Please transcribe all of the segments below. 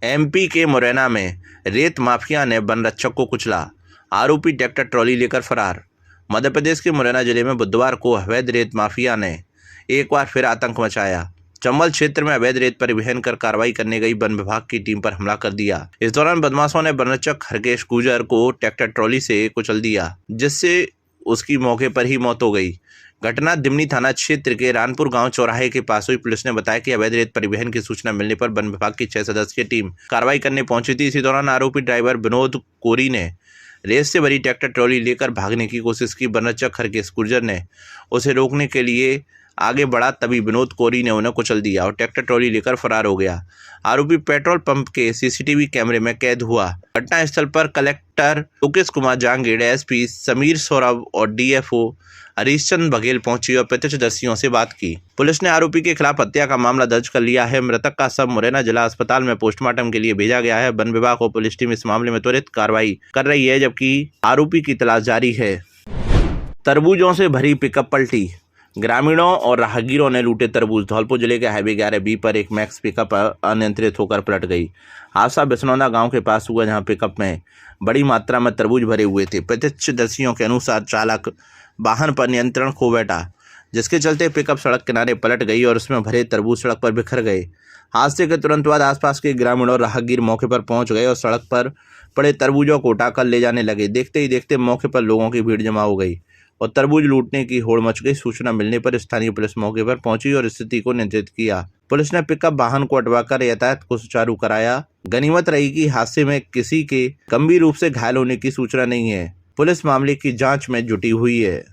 MP के मुरैना में रेत माफिया ने वन रक्षक को कुचला। आरोपी ट्रैक्टर ट्रॉली लेकर फरार। मध्य प्रदेश के मुरैना जिले में बुधवार को अवैध रेत माफिया ने एक बार फिर आतंक मचाया। चंबल क्षेत्र में अवैध रेत परिवहन कर कार्रवाई करने गई वन विभाग की टीम पर हमला कर दिया। इस दौरान बदमाशों ने वन रक्षक हरकेश गुर्जर को ट्रैक्टर ट्रॉली से कुचल दिया, जिससे उसकी मौके पर ही मौत हो गई। घटना दिमनी थाना क्षेत्र के रानपुर गांव चौराहे के पास हुई। पुलिस ने बताया कि अवैध रेत परिवहन की सूचना मिलने पर वन विभाग की 6 सदस्यीय टीम कार्रवाई करने पहुंची थी। इसी दौरान आरोपी ड्राइवर विनोद कोरी ने रेत से भरी ट्रैक्टर ट्रॉली लेकर भागने की कोशिश की। वन रक्षक हरकेश गुर्जर ने उसे रोकने के लिए आगे बढ़ा, तभी विनोद कोरी ने उन्हें कुचल दिया और ट्रैक्टर ट्रॉली लेकर फरार हो गया। आरोपी पेट्रोल पंप के सीसीटीवी कैमरे में कैद हुआ। घटनास्थल पर कलेक्टर लोकेश कुमार जांगीड़, एसपी समीर सौरभ और डीएफओ हरीशचंद बघेल पहुंची और प्रत्यक्षदर्शियों से बात की। पुलिस ने आरोपी के खिलाफ हत्या का मामला दर्ज कर लिया है। मृतक का शव मुरैना जिला अस्पताल में पोस्टमार्टम के लिए भेजा गया है। वन विभाग और पुलिस टीम इस मामले में त्वरित कार्रवाई कर रही है, जबकि आरोपी की तलाश जारी है। तरबूजों से भरी पिकअप पलटी। ग्रामीणों और राहगीरों ने लूटे तरबूज। धौलपुर जिले के हाईवे 11B पर एक मैक्स पिकअप अनियंत्रित होकर पलट गई। हादसा बिसनौदा गांव के पास हुआ, जहां पिकअप में बड़ी मात्रा में तरबूज भरे हुए थे। प्रत्यक्षदर्शियों के अनुसार चालक वाहन पर नियंत्रण खो बैठा, जिसके चलते पिकअप सड़क किनारे पलट गई और उसमें भरे तरबूज सड़क पर बिखर गए। हादसे के तुरंत बाद आसपास के ग्रामीण और राहगीर मौके पर पहुंच गए और सड़क पर पड़े तरबूजों को उठाकर ले जाने लगे। देखते ही देखते मौके पर लोगों की भीड़ जमा हो गई और तरबूज लूटने की होड़ मच गई। सूचना मिलने पर स्थानीय पुलिस मौके पर पहुंची और स्थिति को नियंत्रित किया। पुलिस ने पिकअप वाहन को हटवाकर यातायात को सुचारू कराया। गनीमत रही कि हादसे में किसी के गंभीर रूप से घायल होने की सूचना नहीं है। पुलिस मामले की जांच में जुटी हुई है।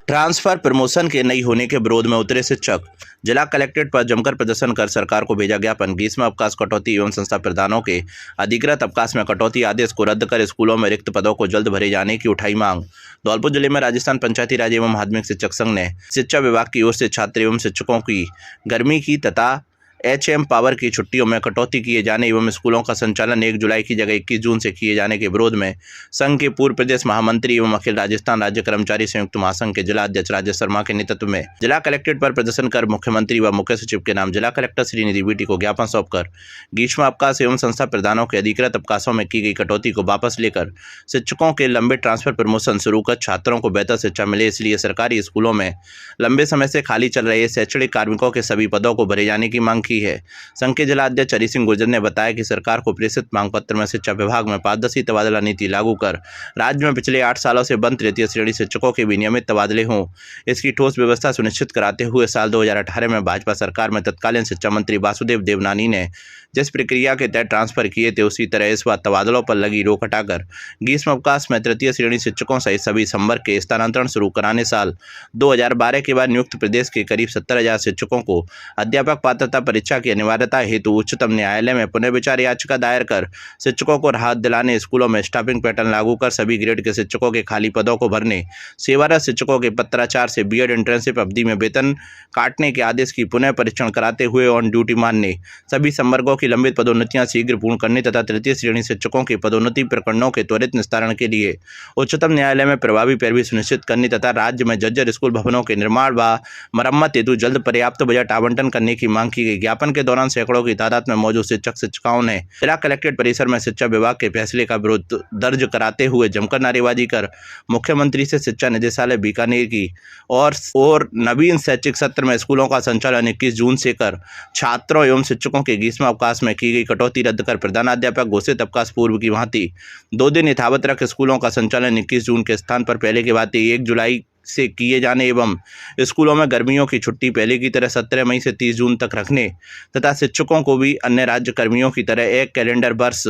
ट्रांसफर प्रमोशन के नहीं होने के विरोध में उतरे शिक्षक। जिला कलेक्ट्रेट पर जमकर प्रदर्शन कर सरकार को भेजा ज्ञापन। ग्रीष्म अवकाश कटौती एवं संस्था प्रधानों के अधिकृत अवकाश में कटौती आदेश को रद्द कर स्कूलों में रिक्त पदों को जल्द भरे जाने की उठाई मांग। धौलपुर जिले में राजस्थान पंचायती राज एवं माध्यमिक शिक्षक संघ ने शिक्षा विभाग की ओर से छात्र एवं शिक्षकों की गर्मी की तथा HM पावर की छुट्टियों में कटौती किए जाने एवं स्कूलों का संचालन 1 जुलाई की जगह 21 जून से किए जाने के विरोध में संघ के पूर्व प्रदेश महामंत्री एवं अखिल राजस्थान राज्य कर्मचारी संयुक्त महासंघ के जिला अध्यक्ष राजेश शर्मा के नेतृत्व में जिला कलेक्ट्रेट पर प्रदर्शन कर मुख्यमंत्री व मुख्य सचिव के नाम जिला कलेक्टर श्रीनिधि बीटी को ज्ञापन सौंपकर ग्रीष्म अवकाश एवं संस्था प्रधानों के अधिकृत अवकाशों में की गई कटौती को वापस लेकर शिक्षकों के लंबे ट्रांसफर प्रमोशन शुरू कर छात्रों को बेहतर शिक्षा मिले, इसलिए सरकारी स्कूलों में लंबे समय से खाली चल रहे शैक्षणिक कार्मिकों के सभी पदों को भरे जाने की मांग की है। संघ के जिला अध्यक्ष हरि सिंह गुर्जर ने बताया कि सरकार को प्रेषित मांग पत्र में शिक्षा विभाग में पारदर्शी तबादला नीति लागू कर राज्य में पिछले 8 सालों से बंद तृतीय श्रेणी शिक्षकों के भी नियमित तबादले हों, इसकी ठोस व्यवस्था सुनिश्चित कराते हुए साल 2018 में भाजपा सरकार में तत्कालीन शिक्षा मंत्री वासुदेव देवनानी ने जिस प्रक्रिया के तहत ट्रांसफर किए थे, उसी तरह इस बार तबादलों पर लगी रोक हटाकर ग्रीष्म अवकाश में तृतीय श्रेणी शिक्षकों सहित सभी संवर्ग के स्थानांतरण शुरू कराने साल 2012 के बाद नियुक्त प्रदेश के करीब 70,000 शिक्षकों को अध्यापक पात्रता परीक्षा की अनिवार्यता हेतु उच्चतम न्यायालय में पुनर्विचार याचिका दायर कर शिक्षकों को राहत दिलाने, स्कूलों में स्टाफिंग पैटर्न लागू कर सभी ग्रेड के शिक्षकों के खाली पदों को भरने, सेवारत शिक्षकों के पत्राचार से बीएड इंटर्नशिप अवधि में वेतन काटने के आदेश की पुनः परीक्षण कराते हुए ऑन ड्यूटी मानने, सभी संवर्गों की लंबित पदोन्नतियां शीघ्र पूर्ण करने तथा तृतीय श्रेणी शिक्षकों के पदोन्नति प्रकरणों के त्वरित निस्तारण के लिए उच्चतम न्यायालय में प्रभावी पैरवी सुनिश्चित करने तथा राज्य में जर्जर स्कूल भवनों के निर्माण व मरम्मत हेतु जल्द पर्याप्त बजट आवंटन करने की मांग की गई। ज्ञापन के दौरान सैकड़ों की तादाद में मौजूद शिक्षक शिक्षिकाओं ने जिला कलेक्ट्रेट परिसर में शिक्षा विभाग के फैसले का विरोध दर्ज कराते हुए जमकर नारेबाजी कर मुख्यमंत्री से शिक्षा निदेशालय बीकानेर की और नवीन शैक्षिक सत्र में स्कूलों का संचालन 21 जून से कर छात्रों एवं शिक्षकों के ग्रीष्म अवकाश में की गई कटौती रद्द कर प्रधानाध्यापक घोषित अवकाश पूर्व की भांति 2 दिन यथावत रख स्कूलों का संचालन 21 जून के स्थान पर पहले की भांति 1 जुलाई से किए जाने एवं स्कूलों में गर्मियों की छुट्टी पहले की तरह 17 मई से 30 जून तक रखने तथा शिक्षकों को भी अन्य राज्य कर्मियों की तरह 1 कैलेंडर वर्ष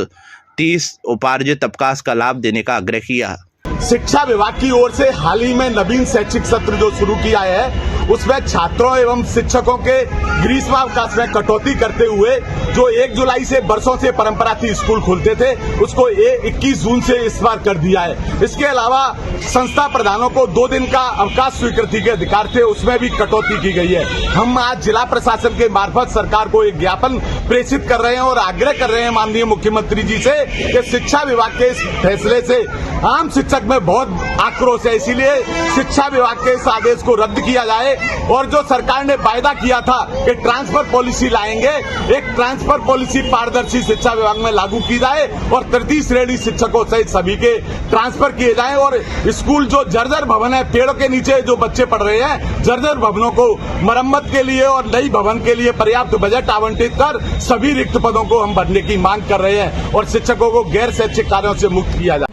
30 उपार्जित अवकाश का लाभ देने का आग्रह किया। शिक्षा विभाग की ओर से हाल ही में नवीन शैक्षिक सत्र जो शुरू किया है, उसमें छात्रों एवं शिक्षकों के ग्रीष्मावकाश में कटौती करते हुए जो 1 जुलाई से वर्षों से परंपरा थी स्कूल खुलते थे, उसको 21 जून से इस बार कर दिया है। इसके अलावा संस्था प्रधानों को 2 दिन का अवकाश स्वीकृति के अधिकार थे, उसमें भी कटौती की गई है। हम आज जिला प्रशासन के मार्फत सरकार को एक ज्ञापन प्रेषित कर रहे हैं और आग्रह कर रहे हैं माननीय मुख्यमंत्री जी से कि शिक्षा विभाग के इस फैसले से आम शिक्षक में बहुत आक्रोश है, इसीलिए शिक्षा विभाग के इस आदेश को रद्द किया जाए और जो सरकार ने वायदा किया था कि ट्रांसफर पॉलिसी लाएंगे, एक ट्रांसफर पॉलिसी पारदर्शी शिक्षा विभाग में लागू की जाए और तृतीय श्रेणी शिक्षकों सहित सभी के ट्रांसफर किए जाएं और स्कूल जो जर्जर भवन है, पेड़ों के नीचे जो बच्चे पढ़ रहे हैं, जर्जर भवनों को मरम्मत के लिए और नई भवन के लिए पर्याप्त बजट आवंटित कर सभी रिक्त पदों को हम भरने की मांग कर रहे हैं और शिक्षकों को गैर शैक्षिक कार्यों से मुक्त किया जाए।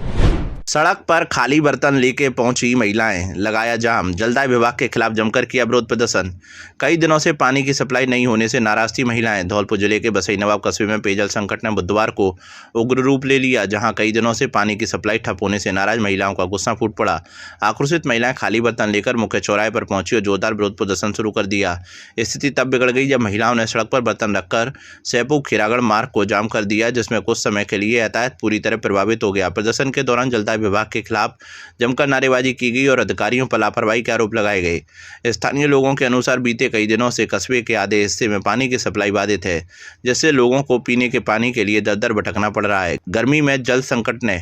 सड़क पर खाली बर्तन लेके पहुंची महिलाएं, लगाया जाम। जलदाय विभाग के खिलाफ जमकर किया विरोध प्रदर्शन। कई दिनों से पानी की सप्लाई नहीं होने से नाराज थी महिलाएं। धौलपुर जिले के बसई नवाब कस्बे में पेयजल संकट ने बुधवार को उग्र रूप ले लिया, जहां कई दिनों से पानी की सप्लाई ठप होने से नाराज महिलाओं का गुस्सा फूट पड़ा। आक्रोशित महिलाएं खाली बर्तन लेकर मुख्य चौराहे पर पहुंची और जोरदार विरोध प्रदर्शन शुरू कर दिया। स्थिति तब बिगड़ गई जब महिलाओं ने सड़क पर बर्तन रखकर सैपू खीरागढ़ मार्ग को जाम कर दिया, जिसमें कुछ समय के लिए यातायात पूरी तरह प्रभावित हो गया। प्रदर्शन के दौरान जलदाय विभाग के खिलाफ जमकर नारेबाजी की गई और अधिकारियों पर लापरवाही के आरोप लगाए गए। स्थानीय लोगों के अनुसार बीते कई दिनों से कस्बे के आधे हिस्से में पानी की सप्लाई बाधित है, जिससे लोगों को पीने के पानी के लिए दर दर भटकना पड़ रहा है। गर्मी में जल संकट ने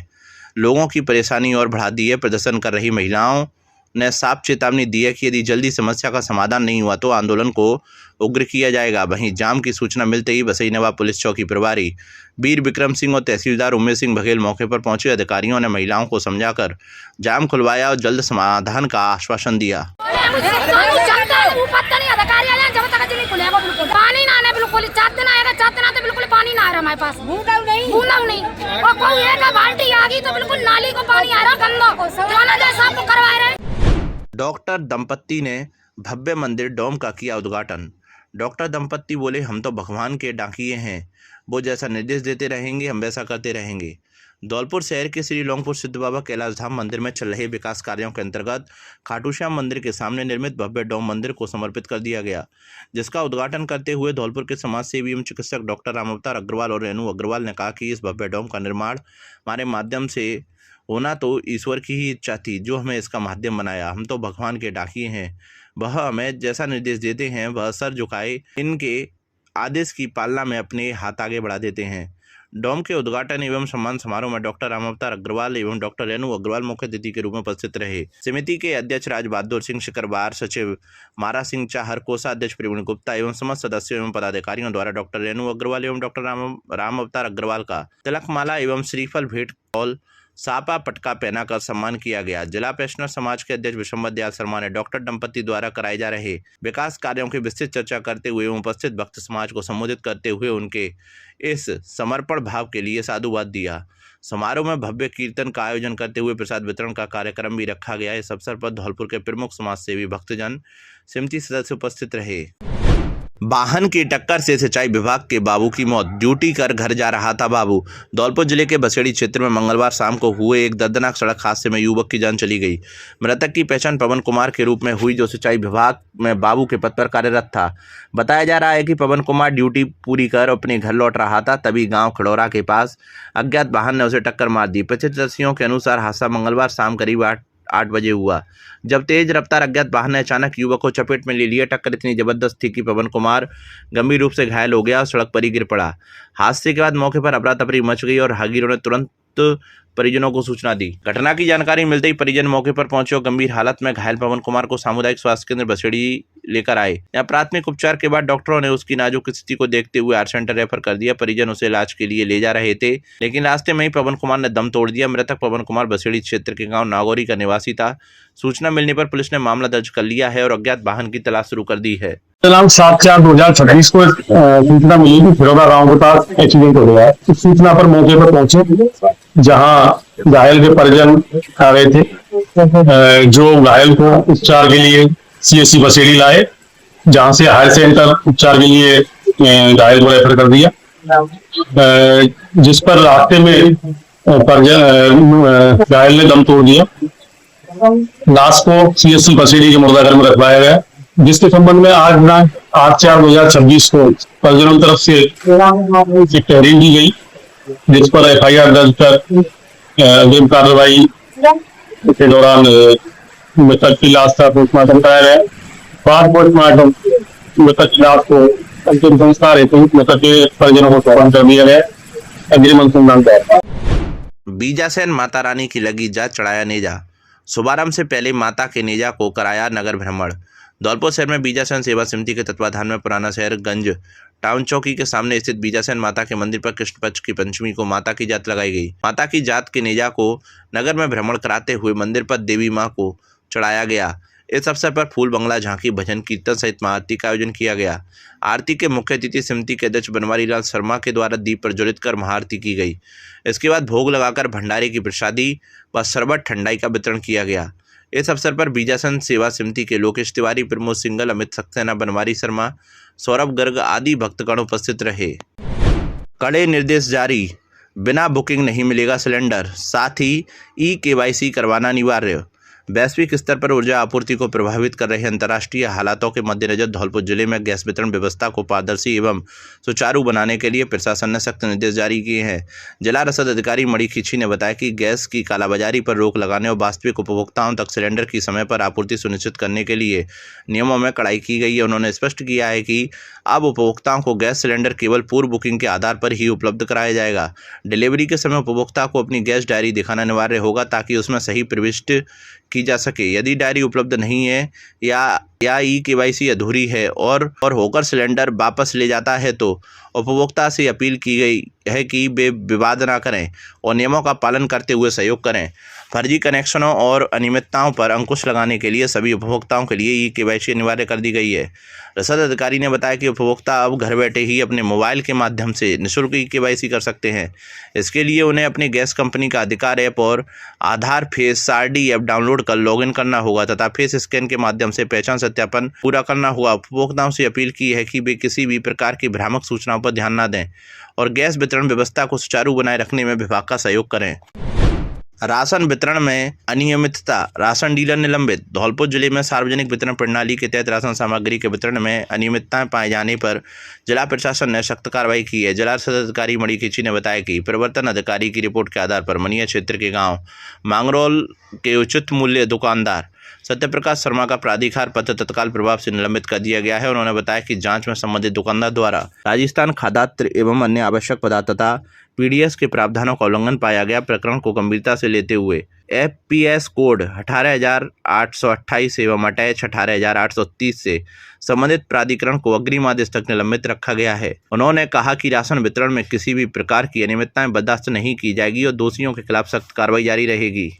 लोगों की परेशानी और बढ़ा दी है। प्रदर्शन कर रही महिलाओं ने साफ चेतावनी दी है कि यदि जल्दी समस्या का समाधान नहीं हुआ तो आंदोलन को उग्र किया जाएगा। वहीं जाम की सूचना मिलते ही बसई नवाब पुलिस चौकी प्रभारी वीर विक्रम सिंह और तहसीलदार उमेश सिंह बघेल मौके पर पहुंचे। अधिकारियों ने महिलाओं को समझाकर जाम खुलवाया और जल्द समाधान का आश्वासन दिया। पानी ना आने बिल्कुल 4 दिन आएगा, 4 दिन आते बिल्कुल पानी ना आ रहा हमारे पास, बूंदा नहीं और कोई एक बाल्टी आ गई तो बिल्कुल नाली को पानी आ रहा गंदा, जाना जैसा आपको करवा रहे। डॉक्टर दंपत्ति ने भव्य मंदिर डोम का किया उद्घाटन। डॉक्टर दंपत्ति बोले, हम तो भगवान के डाकिये हैं, वो जैसा निर्देश देते रहेंगे हम वैसा करते रहेंगे। धौलपुर शहर के श्री लौंगपुर सिद्ध बाबा कैलाश धाम मंदिर में चल रहे विकास कार्यों के अंतर्गत खाटू श्याम मंदिर के सामने निर्मित भव्य डोम मंदिर को समर्पित कर दिया गया, जिसका उद्घाटन करते हुए धौलपुर के समाज सेवी एवं चिकित्सक डॉक्टर रामावतार अग्रवाल और रेणु अग्रवाल ने कहा कि इस भव्य डोम का निर्माण हमारे माध्यम से होना तो ईश्वर की ही इच्छा थी, जो हमें इसका माध्यम बनाया। हम तो भगवान के डाकिये हैं, वह हमें जैसा निर्देश देते हैं वह सर झुकाए इनके आदेश की पालना में अपने हाथ आगे बढ़ा देते हैं। डोम के उद्घाटन एवं सम्मान समारोह में डॉक्टर रामावतार अग्रवाल एवं डॉक्टर रेणु अग्रवाल मुख्य अतिथि के रूप में उपस्थित रहे। समिति के अध्यक्ष राज बहादुर सिंह शिकरबार, सचिव मारा सिंह चाहर, कोषाध्यक्ष प्रवीण गुप्ता एवं समस्त सदस्यों एवं पदाधिकारियों द्वारा डॉक्टर रेणु अग्रवाल एवं डॉक्टर रामावतार अग्रवाल का तिलकमाला एवं श्रीफल भेंट कौल सापा पटका पहनाकर सम्मान किया गया। जिला पेंशनर समाज के अध्यक्ष विशंबर दयाल शर्मा ने डॉक्टर दंपत्ति द्वारा कराए जा रहे विकास कार्यों की विस्तृत चर्चा करते हुए उपस्थित भक्त समाज को संबोधित करते हुए उनके इस समर्पण भाव के लिए साधुवाद दिया। समारोह में भव्य कीर्तन का आयोजन करते हुए प्रसाद वितरण का कार्यक्रम भी रखा गया। इस अवसर पर धौलपुर के प्रमुख समाज सेवी भक्तजन समिति सदस्य उपस्थित रहे। वाहन की टक्कर से सिंचाई विभाग के बाबू की मौत। ड्यूटी कर घर जा रहा था बाबू। धौलपुर जिले के बसेड़ी क्षेत्र में मंगलवार शाम को हुए एक दर्दनाक सड़क हादसे में युवक की जान चली गई। मृतक की पहचान पवन कुमार के रूप में हुई, जो सिंचाई विभाग में बाबू के पद पर कार्यरत था। बताया जा रहा है कि पवन कुमार ड्यूटी पूरी कर अपने घर लौट रहा था, तभी गाँव खड़ौरा के पास अज्ञात वाहन ने उसे टक्कर मार दी। प्रत्यक्षदर्शियों के अनुसार हादसा मंगलवार शाम करीब 8 बजे हुआ, जब तेज रफ्तार अज्ञात वाहन ने अचानक युवक को चपेट में ले लिया। टक्कर इतनी जबरदस्त थी कि पवन कुमार गंभीर रूप से घायल हो गया और सड़क पर ही गिर पड़ा। हादसे के बाद मौके पर अफरा तफरी मच गई और राहगीरों ने तुरंत परिजनों को सूचना दी। घटना की जानकारी मिलते ही परिजन मौके पर पहुंचे और गंभीर हालत में घायल पवन कुमार को सामुदायिक स्वास्थ्य केंद्र बसेड़ी लेकर आए। यहाँ प्राथमिक उपचार के बाद डॉक्टरों ने उसकी नाजुक स्थिति को देखते हुए आर सेंटर रेफर कर दिया। परिजन उसे इलाज के लिए ले जा रहे थे, लेकिन रास्ते में ही पवन कुमार ने दम तोड़ दिया। मृतक पवन कुमार बसेड़ी क्षेत्र के गाँव नागौरी का निवासी था। सूचना मिलने पर पुलिस ने मामला दर्ज कर लिया है और अज्ञात वाहन की तलाश शुरू कर दी है। 7/4/2026 को सूचना मिली कि फिरोदा गांव के पास एक्सीडेंट हो गया है। इस सूचना पर मौके पर पहुंचे, जहां घायल के परिजन आ गए थे, जो घायल को उपचार के लिए सीएससी बसेड़ी लाए, जहां से हायर सेंटर उपचार के लिए घायल को रेफर कर दिया, जिस पर रास्ते में घायल ने दम तोड़ दिया। लाश को सीएससी बसेड़ी के मुर्दाघर में रखवाया गया, जिसके संबंध में आज 8/4/2026 को परिजनों की तरफ से एक तहरीर दी गई, जिस पर FIR दर्ज कर अग्रिम कार्रवाई के दौरान मृतक की लाश का पोस्टमार्टम कराया गया। बाद पोस्टमार्टम मृतक की लाश को अंतिम संस्कार हेतु मृतक के परिजनों को सौंप कर दिया गया। अग्रिम अनुसंधान का बीजासेन माता रानी की लगी जा चढ़ाया नेजा। शुभारंभ से पहले माता के नेजा को कराया नगर भ्रमण। धौलपुर शहर में बीजासन सेवा समिति के तत्वाधान में पुराना शहर गंज टाउन चौकी के सामने स्थित बीजासन माता के मंदिर पर कृष्ण पक्ष की पंचमी को माता की जात लगाई गई। माता की जात के नेजा को नगर में भ्रमण कराते हुए मंदिर पर देवी मां को चढ़ाया गया। इस अवसर पर फूल बंगला, झांकी, भजन कीर्तन सहित महाआरती का आयोजन किया गया। आरती के मुख्य अतिथि समिति के अध्यक्ष बनवारी लाल शर्मा के द्वारा दीप प्रज्वलित कर महाआरती की गई। इसके बाद भोग लगाकर भंडारे की प्रसादी व शरबत ठंडाई का वितरण किया गया। इस अवसर पर बीजासन सेवा समिति के लोकेश तिवारी, प्रमोद सिंगल, अमित सक्सेना, बनवारी शर्मा, सौरभ गर्ग आदि भक्तगण उपस्थित रहे। कड़े निर्देश जारी, बिना बुकिंग नहीं मिलेगा सिलेंडर, साथ ही ई-KYC करवाना अनिवार्य। वैश्विक स्तर पर ऊर्जा आपूर्ति को प्रभावित कर रहे अंतर्राष्ट्रीय हालातों के मद्देनजर धौलपुर जिले में गैस वितरण व्यवस्था को पारदर्शी एवं सुचारू बनाने के लिए प्रशासन ने सख्त निर्देश जारी किए हैं। जिला रसद अधिकारी मणि खिची ने बताया कि गैस की कालाबाजारी पर रोक लगाने और वास्तविक उपभोक्ताओं तक सिलेंडर की समय पर आपूर्ति सुनिश्चित करने के लिए नियमों में कड़ाई की गई है। उन्होंने स्पष्ट किया है कि अब उपभोक्ताओं को गैस सिलेंडर केवल पूर्व बुकिंग के आधार पर ही उपलब्ध कराया जाएगा। डिलीवरी के समय उपभोक्ता को अपनी गैस डायरी दिखाना अनिवार्य होगा ताकि उसमें सही प्रविष्टि की जा सके। यदि डायरी उपलब्ध नहीं है या ई-KYC अधूरी है और होकर सिलेंडर वापस ले जाता है तो उपभोक्ता से अपील की गई है कि वे विवाद न करें और नियमों का पालन करते हुए सहयोग करें। फर्जी कनेक्शनों और अनियमितताओं पर अंकुश लगाने के लिए सभी उपभोक्ताओं के लिए ई-KYC अनिवार्य कर दी गई है। रसद अधिकारी ने बताया कि उपभोक्ता अब घर बैठे ही अपने मोबाइल के माध्यम से निःशुल्क ई-KYC कर सकते हैं। इसके लिए उन्हें अपनी गैस कंपनी का अधिकार ऐप और आधार फेस RD ऐप डाउनलोड कर लॉगिन करना होगा तथा फेस स्कैन के माध्यम से पहचान सत्यापन पूरा करना होगा। उपभोक्ताओं से अपील की है कि वे किसी भी प्रकार की भ्रामक सूचनाओं पर ध्यान न दें और गैस वितरण व्यवस्था को सुचारू बनाए रखने में विभाग का सहयोग करें। राशन वितरण में अनियमितता, राशन डीलर निलंबित। धौलपुर जिले में सार्वजनिक वितरण प्रणाली के तहत राशन सामग्री के वितरण में अनियमितताएं पाए जाने पर जिला प्रशासन ने सख्त कार्रवाई की है। जिला रसद अधिकारी मणि खिची ने बताया कि प्रवर्तन अधिकारी की रिपोर्ट के आधार पर मनिया क्षेत्र के गांव मांगरोल के उचित मूल्य दुकानदार सत्यप्रकाश शर्मा का प्राधिकार पत्र तत्काल प्रभाव से निलंबित कर दिया गया है। उन्होंने बताया कि जांच में संबंधित दुकानदार द्वारा राजस्थान खाद्यान्न एवं अन्य आवश्यक पदार्थ तथा PDS के प्रावधानों का उल्लंघन पाया गया। प्रकरण को गंभीरता से लेते हुए FPS कोड 18,828 एवं अटैच 18,830 से संबंधित प्राधिकरण को अग्रिम आदेश तक निलंबित रखा गया है। उन्होंने कहा कि राशन वितरण में किसी भी प्रकार की अनियमितताएं बर्दाश्त नहीं की जाएगी और दोषियों के खिलाफ सख्त कार्रवाई जारी रहेगी।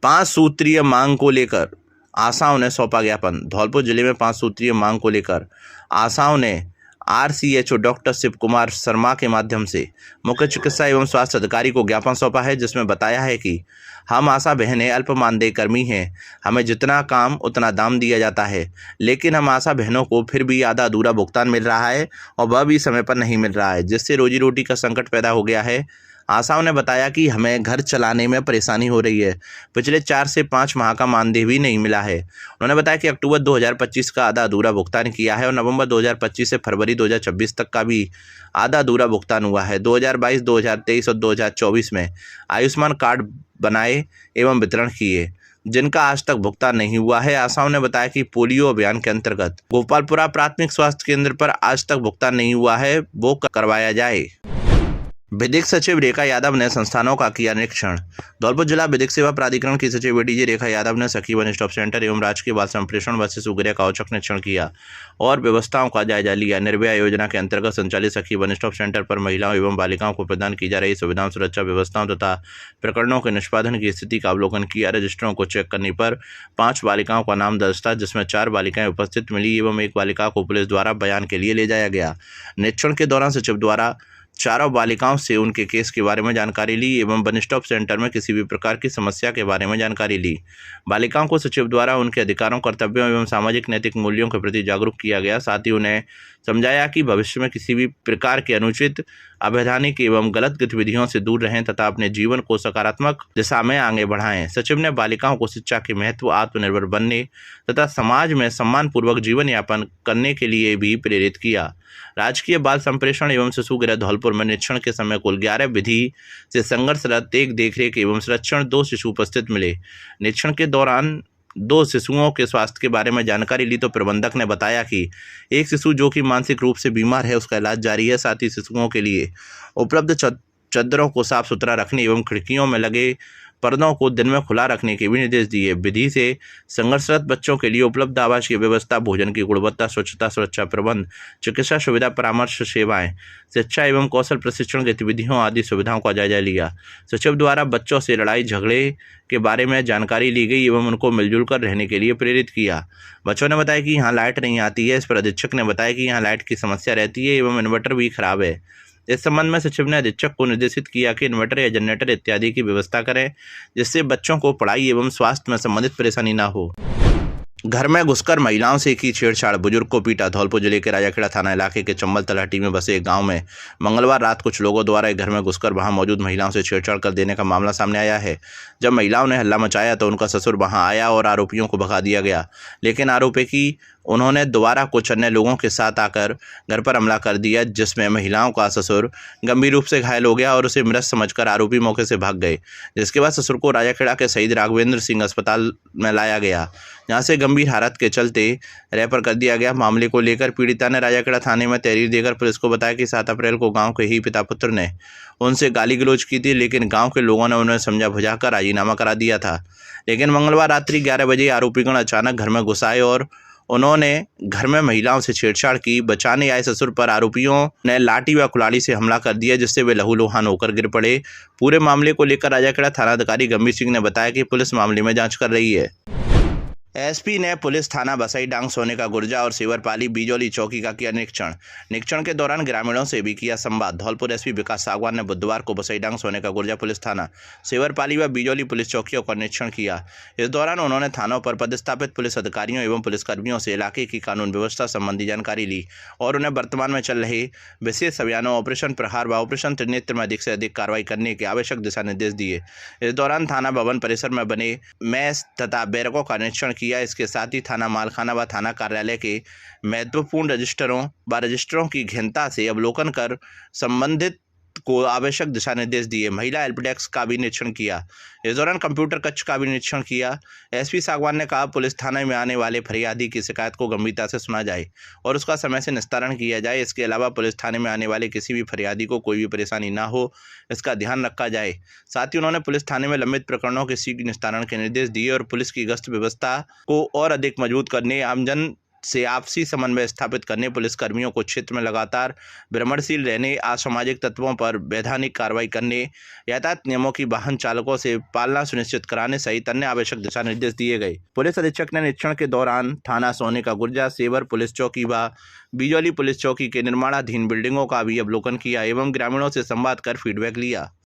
5 सूत्रीय मांग को लेकर आशाओं ने सौंपा ज्ञापन। धौलपुर जिले में 5 सूत्रीय मांग को लेकर आशाओं ने RCHO डॉक्टर शिव कुमार शर्मा के माध्यम से मुख्य चिकित्सा एवं स्वास्थ्य अधिकारी को ज्ञापन सौंपा है, जिसमें बताया है कि हम आशा बहनें अल्प मानदेय कर्मी हैं, हमें जितना काम उतना दाम दिया जाता है, लेकिन हम आशा बहनों को फिर भी आधा अधूरा भुगतान मिल रहा है और वह भी समय पर नहीं मिल रहा है, जिससे रोजी रोटी का संकट पैदा हो गया है। आशाओं ने बताया कि हमें घर चलाने में परेशानी हो रही है। पिछले 4 से 5 माह का मानदेय भी नहीं मिला है। उन्होंने बताया कि अक्टूबर 2025 का आधा अधूरा भुगतान किया है और नवंबर 2025 से फरवरी 2026 तक का भी आधा अधूरा भुगतान हुआ है। 2022, 2023 और 2024 में आयुष्मान कार्ड बनाए एवं वितरण किए, जिनका आज तक भुगतान नहीं हुआ है। आशाओं ने बताया कि पोलियो अभियान के अंतर्गत गोपालपुरा प्राथमिक स्वास्थ्य केंद्र पर आज तक भुगतान नहीं हुआ है, वो करवाया जाए। विधिक सचिव रेखा यादव ने संस्थानों का किया निरीक्षण। धौलपुर जिला विधिक सेवा प्राधिकरण की सचिव ADG रेखा यादव ने सखी वन स्टॉप सेंटर एवं राजकीय बाल संप्रेषण व शिशु गृह का औचक निरीक्षण किया और व्यवस्थाओं का जायजा लिया। निर्भया योजना के अंतर्गत संचालित सखी वन स्टॉप सेंटर पर महिलाओं एवं बालिकाओं को प्रदान की जा रही सुविधाओं, सुरक्षा व्यवस्थाओं तथा प्रकरणों के निष्पादन की स्थिति का अवलोकन किया। रजिस्टरों को चेक करने पर 5 बालिकाओं का नाम दर्ज था, जिसमें 4 बालिकाएं उपस्थित मिली एवं 1 बालिका को पुलिस द्वारा बयान के लिए ले जाया गया। निरीक्षण के दौरान सचिव द्वारा 4 बालिकाओं से उनके केस के बारे में जानकारी ली एवं वन स्टॉप सेंटर में किसी भी प्रकार की समस्या के बारे में जानकारी ली। बालिकाओं को सचिव द्वारा उनके अधिकारों, कर्तव्यों एवं सामाजिक नैतिक मूल्यों के प्रति जागरूक किया गया। साथ ही उन्हें समझाया कि भविष्य में किसी भी प्रकार के अनुचित, अवैधानिक एवं गलत गतिविधियों से दूर रहें तथा अपने जीवन को सकारात्मक दिशा में आगे बढ़ाएं। सचिव ने बालिकाओं को शिक्षा के महत्व, आत्मनिर्भर बनने तथा समाज में सम्मानपूर्वक जीवन यापन करने के लिए भी प्रेरित किया। राजकीय बाल संप्रेषण एवं शिशु गृह धौलपुर में निरीक्षण के समय कुल 11 विधि से संघर्षरत, 1 देखरेख एवं संरक्षण, 2 शिशु उपस्थित मिले। निरीक्षण के दौरान 2 शिशुओं के स्वास्थ्य के बारे में जानकारी ली तो प्रबंधक ने बताया कि एक शिशु जो कि मानसिक रूप से बीमार है, उसका इलाज जारी है। साथ ही शिशुओं के लिए उपलब्ध चद्दरों को साफ सुथरा रखने एवं खिड़कियों में लगे पर्दों को दिन में खुला रखने के भी निर्देश दिए। विधि से संघर्षरत बच्चों के लिए उपलब्ध आवास की व्यवस्था, भोजन की गुणवत्ता, स्वच्छता, सुरक्षा प्रबंध, चिकित्सा सुविधा, परामर्श सेवाएं, शिक्षा एवं कौशल प्रशिक्षण गतिविधियों आदि सुविधाओं का जायजा लिया। सचिव द्वारा बच्चों से लड़ाई झगड़े के बारे में जानकारी ली गई एवं उनको मिलजुल कर रहने के लिए प्रेरित किया। बच्चों ने बताया कि यहाँ लाइट नहीं आती है। इस पर अधीक्षक ने बताया कि यहाँ लाइट की समस्या रहती है एवं इन्वर्टर भी खराब है। इस संबंध में सचिव ने अधीक्षक को निर्देशित किया कि इन्वर्टर या जनरेटर इत्यादि की व्यवस्था करें, जिससे बच्चों को पढ़ाई एवं स्वास्थ्य में संबंधित परेशानी न हो। घर में घुसकर महिलाओं से की छेड़छाड़, बुजुर्ग को पीटा। धौलपुर जिले के राजाखेड़ा थाना इलाके के चंबल तलहटी में बसे एक गांव में मंगलवार रात कुछ लोगों द्वारा एक घर में घुसकर वहां मौजूद महिलाओं से छेड़छाड़ कर देने का मामला सामने आया है। जब महिलाओं ने हल्ला मचाया तो उनका ससुर वहां आया और आरोपियों को भगा दिया गया, लेकिन आरोपी की उन्होंने दोबारा कुछ अन्य लोगों के साथ आकर घर पर हमला कर दिया, जिसमें महिलाओं का ससुर गंभीर रूप से घायल हो गया और उसे मृत समझकर आरोपी मौके से भाग गए। जिसके बाद ससुर को राजाखेड़ा के शहीद राघवेंद्र सिंह अस्पताल में लाया गया, जहां से गंभीर हालत के चलते रेफर कर दिया गया। मामले को लेकर पीड़िता ने राजाखेड़ा थाने में तहरीर देकर पुलिस को बताया कि 7 अप्रैल को गांव के ही पिता पुत्र ने उनसे गाली गलौज की थी, लेकिन गांव के लोगों ने उन्हें समझा बुझाकर राजीनामा करा दिया था। लेकिन मंगलवार रात्रि 11 बजे आरोपीगण अचानक घर में घुस आए और उन्होंने घर में महिलाओं से छेड़छाड़ की। बचाने आए ससुर पर आरोपियों ने लाठी व कुल्हाड़ी से हमला कर दिया, जिससे वे लहूलुहान होकर गिर पड़े। पूरे मामले को लेकर राजाखेड़ा थानाधिकारी गंभीर सिंह ने बताया कि पुलिस मामले में जांच कर रही है। एसपी ने पुलिस थाना बसई डांग सोने का गुर्जा और सेवरपाली बीजोली चौकी का किया निरीक्षण के दौरान ग्रामीणों से भी किया संवाद। धौलपुर एसपी विकास सागवान ने बुधवार को बसई डांग सोने का गुर्जा पुलिस थाना, सेवरपाली व बीजोली पुलिस चौकियों का निरीक्षण किया। इस दौरान उन्होंने थानों पर पदस्थापित पुलिस अधिकारियों एवं पुलिसकर्मियों से इलाके की कानून व्यवस्था संबंधी जानकारी ली और उन्हें वर्तमान में चल रहे विशेष अभियानों ऑपरेशन प्रहार व ऑपरेशन त्रिनेत्र में अधिक से अधिक कार्रवाई करने के आवश्यक दिशा निर्देश दिए। इस दौरान थाना भवन परिसर में बने मैस तथा बैरकों का निरीक्षण किया। इसके साथ ही थाना मालखाना व थाना कार्यालय के महत्वपूर्ण रजिस्टरों की गहनता से अवलोकन कर संबंधित को आवश्यक दिशा निर्देश दिए। महिला हेल्प डेस्क का भी निरीक्षण किया। इस दौरान कंप्यूटर कक्ष का भी निरीक्षण किया। एसपी सागवान ने कहा, पुलिस थाने में आने वाले फरियादी की शिकायत को गंभीरता से सुना जाए और उसका समय से निस्तारण किया जाए। इसके अलावा पुलिस थाने में आने वाले किसी भी फरियादी को कोई भी परेशानी ना हो, इसका ध्यान रखा जाए। साथ ही उन्होंने पुलिस थाने में लंबित प्रकरणों के शीघ्र निस्तारण के निर्देश दिए और पुलिस की गश्त व्यवस्था को और अधिक मजबूत करने, आमजन से आपसी समन्वय स्थापित करने, पुलिस कर्मियों को क्षेत्र में लगातार भ्रमणशील रहने, असामाजिक तत्वों पर वैधानिक कार्रवाई करने, यातायात नियमों की वाहन चालकों से पालना सुनिश्चित कराने सहित अन्य आवश्यक दिशा निर्देश दिए गए। पुलिस अधीक्षक ने निरीक्षण के दौरान थाना सोने का गुर्जा, सेवर पुलिस चौकी व बीजोली पुलिस चौकी के निर्माणाधीन बिल्डिंगों का भी अवलोकन किया एवं ग्रामीणों से संवाद कर फीडबैक लिया।